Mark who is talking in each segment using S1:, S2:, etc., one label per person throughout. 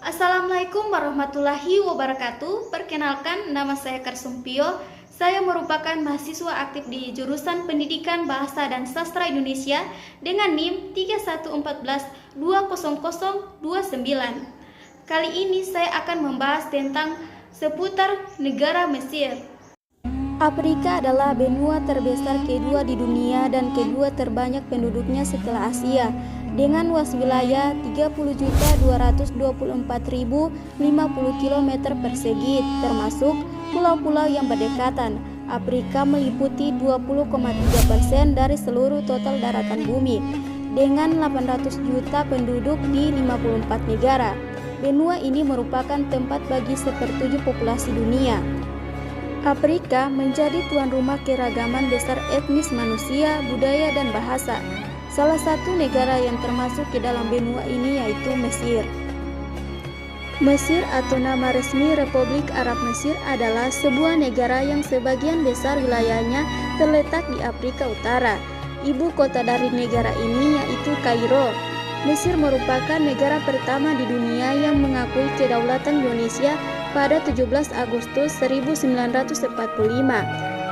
S1: Assalamualaikum warahmatullahi wabarakatuh. Perkenalkan, nama saya Karsumpio. Saya merupakan mahasiswa aktif di jurusan Pendidikan Bahasa dan Sastra Indonesia dengan NIM 314200029. Kali ini saya akan membahas tentang seputar negara Mesir. Afrika adalah benua terbesar kedua di dunia dan kedua terbanyak penduduknya setelah Asia, dengan luas wilayah 30.224.050 km persegi, termasuk pulau-pulau yang berdekatan. Afrika meliputi 20,3% dari seluruh total daratan bumi, dengan 800 juta penduduk di 54 negara. Benua ini merupakan tempat bagi sepertujuh populasi dunia. Afrika menjadi tuan rumah keragaman besar etnis manusia, budaya, dan bahasa. Salah satu negara yang termasuk ke dalam benua ini yaitu Mesir. Mesir atau nama resmi Republik Arab Mesir adalah sebuah negara yang sebagian besar wilayahnya terletak di Afrika Utara. Ibu kota dari negara ini yaitu Kairo. Mesir merupakan negara pertama di dunia yang mengakui kedaulatan Indonesia pada 17 Agustus 1945.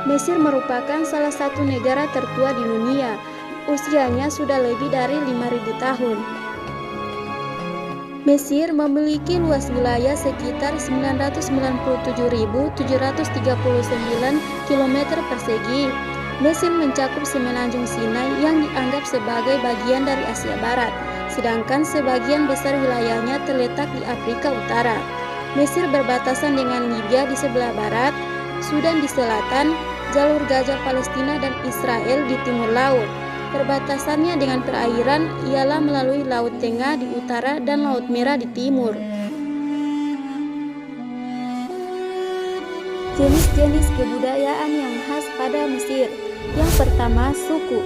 S1: Mesir merupakan salah satu negara tertua di dunia. Usianya sudah lebih dari 5.000 tahun. Mesir memiliki luas wilayah sekitar 997.739 km persegi. Mesir mencakup semenanjung Sinai yang dianggap sebagai bagian dari Asia Barat, sedangkan sebagian besar wilayahnya terletak di Afrika Utara. Mesir berbatasan dengan Libya di sebelah barat, Sudan di selatan, jalur Gaza Palestina dan Israel di timur laut. Perbatasannya dengan perairan ialah melalui Laut Tengah di utara dan Laut Merah di timur. Jenis-jenis kebudayaan yang khas pada Mesir. Yang pertama, suku.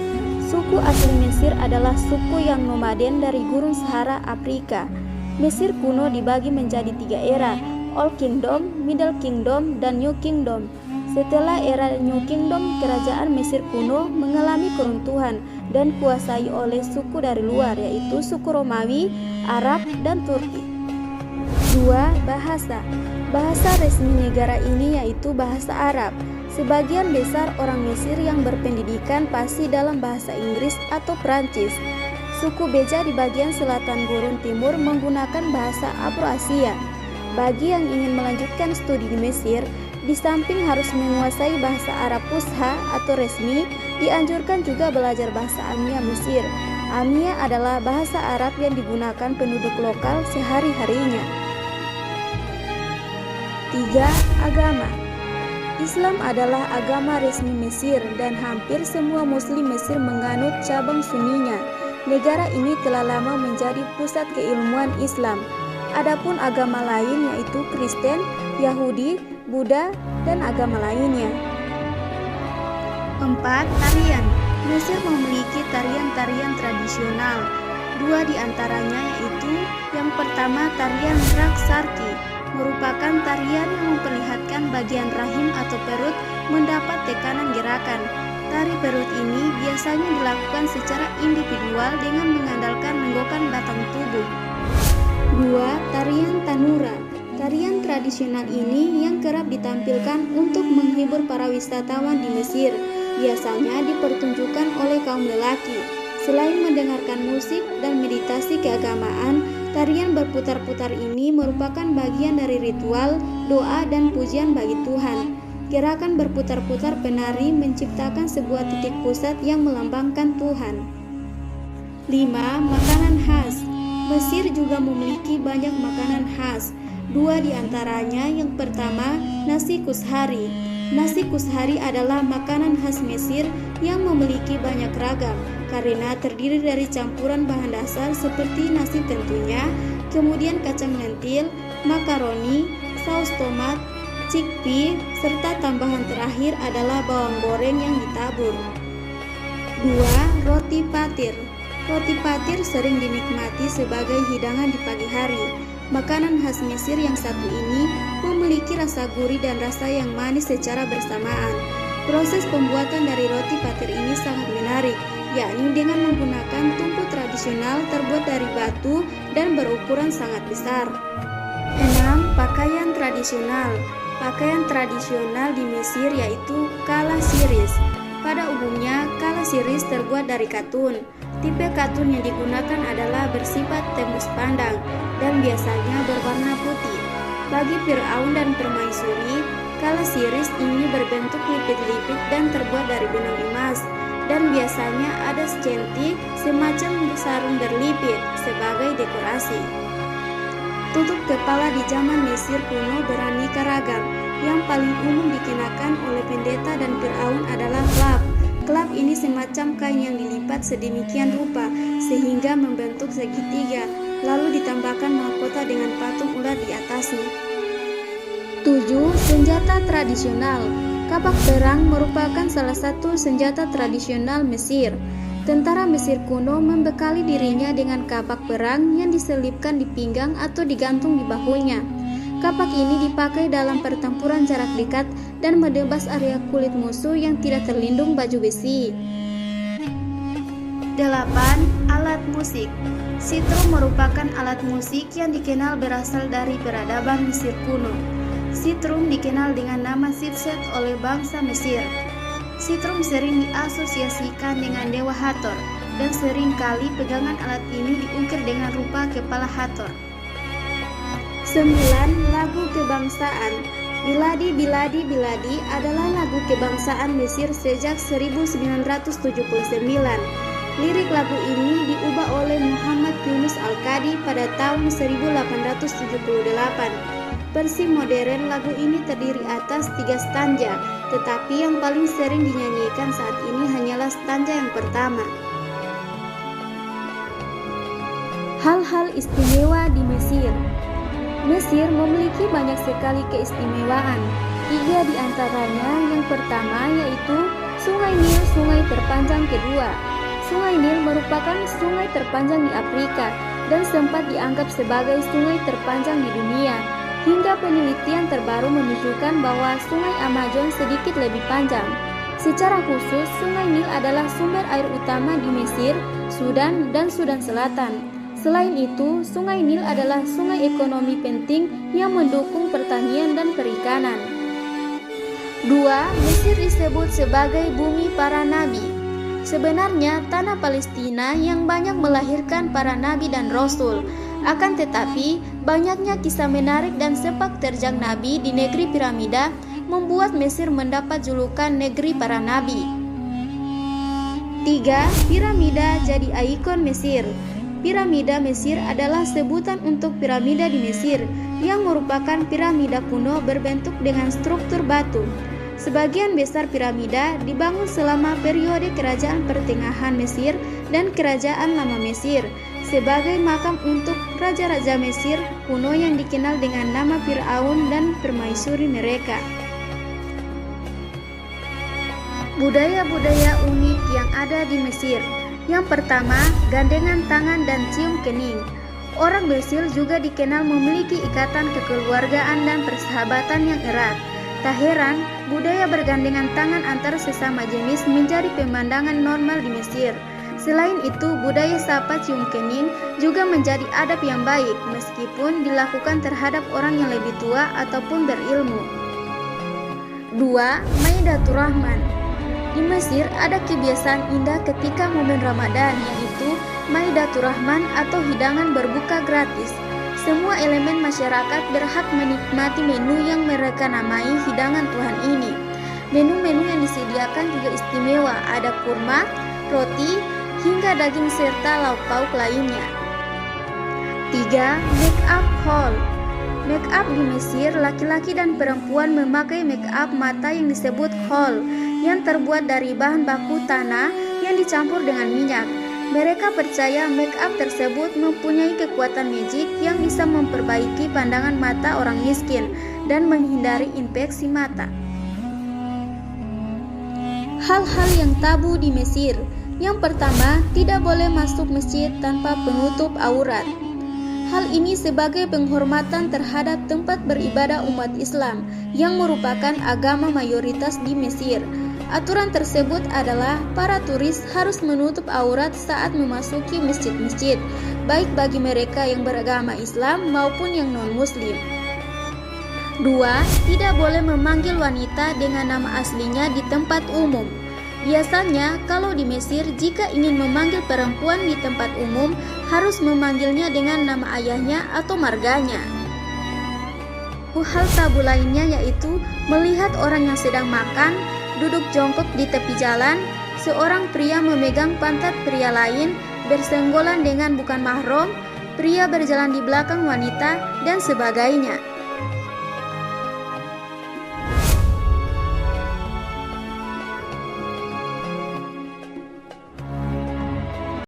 S1: Suku asli Mesir adalah suku yang nomaden dari gurun Sahara Afrika. Mesir kuno dibagi menjadi 3 era, Old Kingdom, Middle Kingdom, dan New Kingdom. Setelah era New Kingdom, kerajaan Mesir kuno mengalami keruntuhan dan kuasai oleh suku dari luar, yaitu suku Romawi, Arab, dan Turki. 2. Bahasa. Bahasa resmi negara ini yaitu bahasa Arab. Sebagian besar orang Mesir yang berpendidikan pasti dalam bahasa Inggris atau Prancis. Suku Beja di bagian selatan gurun timur menggunakan bahasa Afro-Asia. Bagi yang ingin melanjutkan studi di Mesir, di samping harus menguasai bahasa Arab Fusha atau resmi, dianjurkan juga belajar bahasa Amia Mesir. Amia adalah bahasa Arab yang digunakan penduduk lokal sehari-harinya. 3. Agama. Islam adalah agama resmi Mesir dan hampir semua muslim Mesir menganut cabang Sunninya. Negara ini telah lama menjadi pusat keilmuan Islam. Adapun agama lain yaitu Kristen, Yahudi, Buddha, dan agama lainnya. 4. Tarian. Mesir memiliki tarian-tarian tradisional. 2 di antaranya yaitu yang pertama tarian Raksarki, merupakan tarian yang memperlihatkan bagian rahim atau perut mendapat tekanan gerakan. Tari perut ini biasanya dilakukan secara individual dengan mengandalkan nenggokan batang tubuh. 2. Tarian Tanura. Tarian tradisional ini yang kerap ditampilkan untuk menghibur para wisatawan di Mesir, biasanya dipertunjukkan oleh kaum lelaki. Selain mendengarkan musik dan meditasi keagamaan, tarian berputar-putar ini merupakan bagian dari ritual, doa, dan pujian bagi Tuhan. Gerakan berputar-putar penari menciptakan sebuah titik pusat yang melambangkan Tuhan. 5. Makanan khas. Mesir juga memiliki banyak makanan khas. 2 di antaranya, yang pertama, nasi kushari. Nasi kushari adalah makanan khas Mesir yang memiliki banyak ragam karena terdiri dari campuran bahan dasar seperti nasi tentunya, kemudian kacang lentil, makaroni, saus tomat, chickpea, serta tambahan terakhir adalah bawang goreng yang ditabur. 2. Roti patir. Roti patir sering dinikmati sebagai hidangan di pagi hari. Makanan khas Mesir yang satu ini memiliki rasa gurih dan rasa yang manis secara bersamaan. Proses pembuatan dari roti patir ini sangat menarik, yakni dengan menggunakan tungku tradisional terbuat dari batu dan berukuran sangat besar. Pakaian tradisional. Pakaian tradisional di Mesir yaitu kala siris. Pada umumnya, kala siris terbuat dari katun. Tipe katun yang digunakan adalah bersifat tembus pandang dan biasanya berwarna putih. Bagi Fir'aun dan permaisuri, kala siris ini berbentuk lipit-lipit dan terbuat dari benang emas, dan biasanya ada secentik semacam sarung berlipit sebagai dekorasi. Tutup kepala di zaman Mesir kuno beraneka ragam. Yang paling umum dikenakan oleh pendeta dan Fir'aun adalah klab. Klab ini semacam kain yang dilipat sedemikian rupa sehingga membentuk segitiga, lalu ditambahkan mahkota dengan patung ular di atasnya. 7. Senjata tradisional. Kapak perang merupakan salah satu senjata tradisional Mesir. Tentara Mesir kuno membekali dirinya dengan kapak perang yang diselipkan di pinggang atau digantung di bahunya. Kapak ini dipakai dalam pertempuran jarak dekat dan menebas area kulit musuh yang tidak terlindung baju besi. 8. Alat musik. Sitrum merupakan alat musik yang dikenal berasal dari peradaban Mesir kuno. Sitrum dikenal dengan nama Sitset oleh bangsa Mesir. Sitrum sering diasosiasikan dengan Dewa Hathor, dan sering kali pegangan alat ini diukir dengan rupa kepala Hathor. 9. Lagu kebangsaan. Biladi Biladi Biladi adalah lagu kebangsaan Mesir sejak 1979. Lirik lagu ini diubah oleh Muhammad Yunus Al-Qadi pada tahun 1878. Versi modern lagu ini terdiri atas 3 stanza, tetapi yang paling sering dinyanyikan saat ini hanyalah stanza yang pertama. Hal-hal istimewa di Mesir. Mesir memiliki banyak sekali keistimewaan. 3 di antaranya, yang pertama yaitu Sungai Nil, sungai terpanjang kedua. Sungai Nil merupakan sungai terpanjang di Afrika dan sempat dianggap sebagai sungai terpanjang di dunia, hingga penelitian terbaru menunjukkan bahwa sungai Amazon sedikit lebih panjang. Secara khusus, Sungai Nil adalah sumber air utama di Mesir, Sudan, dan Sudan Selatan. Selain itu, Sungai Nil adalah sungai ekonomi penting yang mendukung pertanian dan perikanan. 2. Mesir disebut sebagai bumi para nabi. Sebenarnya, tanah Palestina yang banyak melahirkan para nabi dan rasul. Akan tetapi, banyaknya kisah menarik dan sepak terjang nabi di negeri piramida membuat Mesir mendapat julukan negeri para nabi. 3. Piramida jadi ikon Mesir. Piramida Mesir adalah sebutan untuk piramida di Mesir, yang merupakan piramida kuno berbentuk dengan struktur batu. Sebagian besar piramida dibangun selama periode kerajaan pertengahan Mesir dan kerajaan lama Mesir, sebagai makam untuk raja-raja Mesir kuno yang dikenal dengan nama Fir'aun dan permaisuri mereka. Budaya-budaya unik yang ada di Mesir. Yang pertama, gandengan tangan dan cium kening. Orang Mesir juga dikenal memiliki ikatan kekeluargaan dan persahabatan yang erat. Tak heran, budaya bergandengan tangan antar sesama jenis menjadi pemandangan normal di Mesir. Selain itu, budaya sapa cium kening juga menjadi adab yang baik meskipun dilakukan terhadap orang yang lebih tua ataupun berilmu. 2. Maidatur Rahman. Di Mesir ada kebiasaan indah ketika momen Ramadan, yaitu Maidatur Rahman atau hidangan berbuka gratis. Semua elemen masyarakat berhak menikmati menu yang mereka namai hidangan Tuhan ini. Menu-menu yang disediakan juga istimewa, ada kurma, roti, hingga daging serta lauk pauk lainnya. 3. Make up haul. Make up di Mesir, laki-laki dan perempuan memakai make up mata yang disebut haul, yang terbuat dari bahan baku tanah yang dicampur dengan minyak. Mereka percaya make up tersebut mempunyai kekuatan magic yang bisa memperbaiki pandangan mata orang miskin dan menghindari infeksi mata. Hal-hal yang tabu di Mesir. Yang pertama, tidak boleh masuk masjid tanpa penutup aurat. Hal ini sebagai penghormatan terhadap tempat beribadah umat Islam yang merupakan agama mayoritas di Mesir. Aturan tersebut adalah para turis harus menutup aurat saat memasuki masjid-masjid, baik bagi mereka yang beragama Islam maupun yang non-Muslim. 2. Tidak boleh memanggil wanita dengan nama aslinya di tempat umum. Biasanya, kalau di Mesir, jika ingin memanggil perempuan di tempat umum, harus memanggilnya dengan nama ayahnya atau marganya. Hal tabu lainnya yaitu melihat orang yang sedang makan, duduk jongkok di tepi jalan, seorang pria memegang pantat pria lain, bersenggolan dengan bukan mahram, pria berjalan di belakang wanita, dan sebagainya.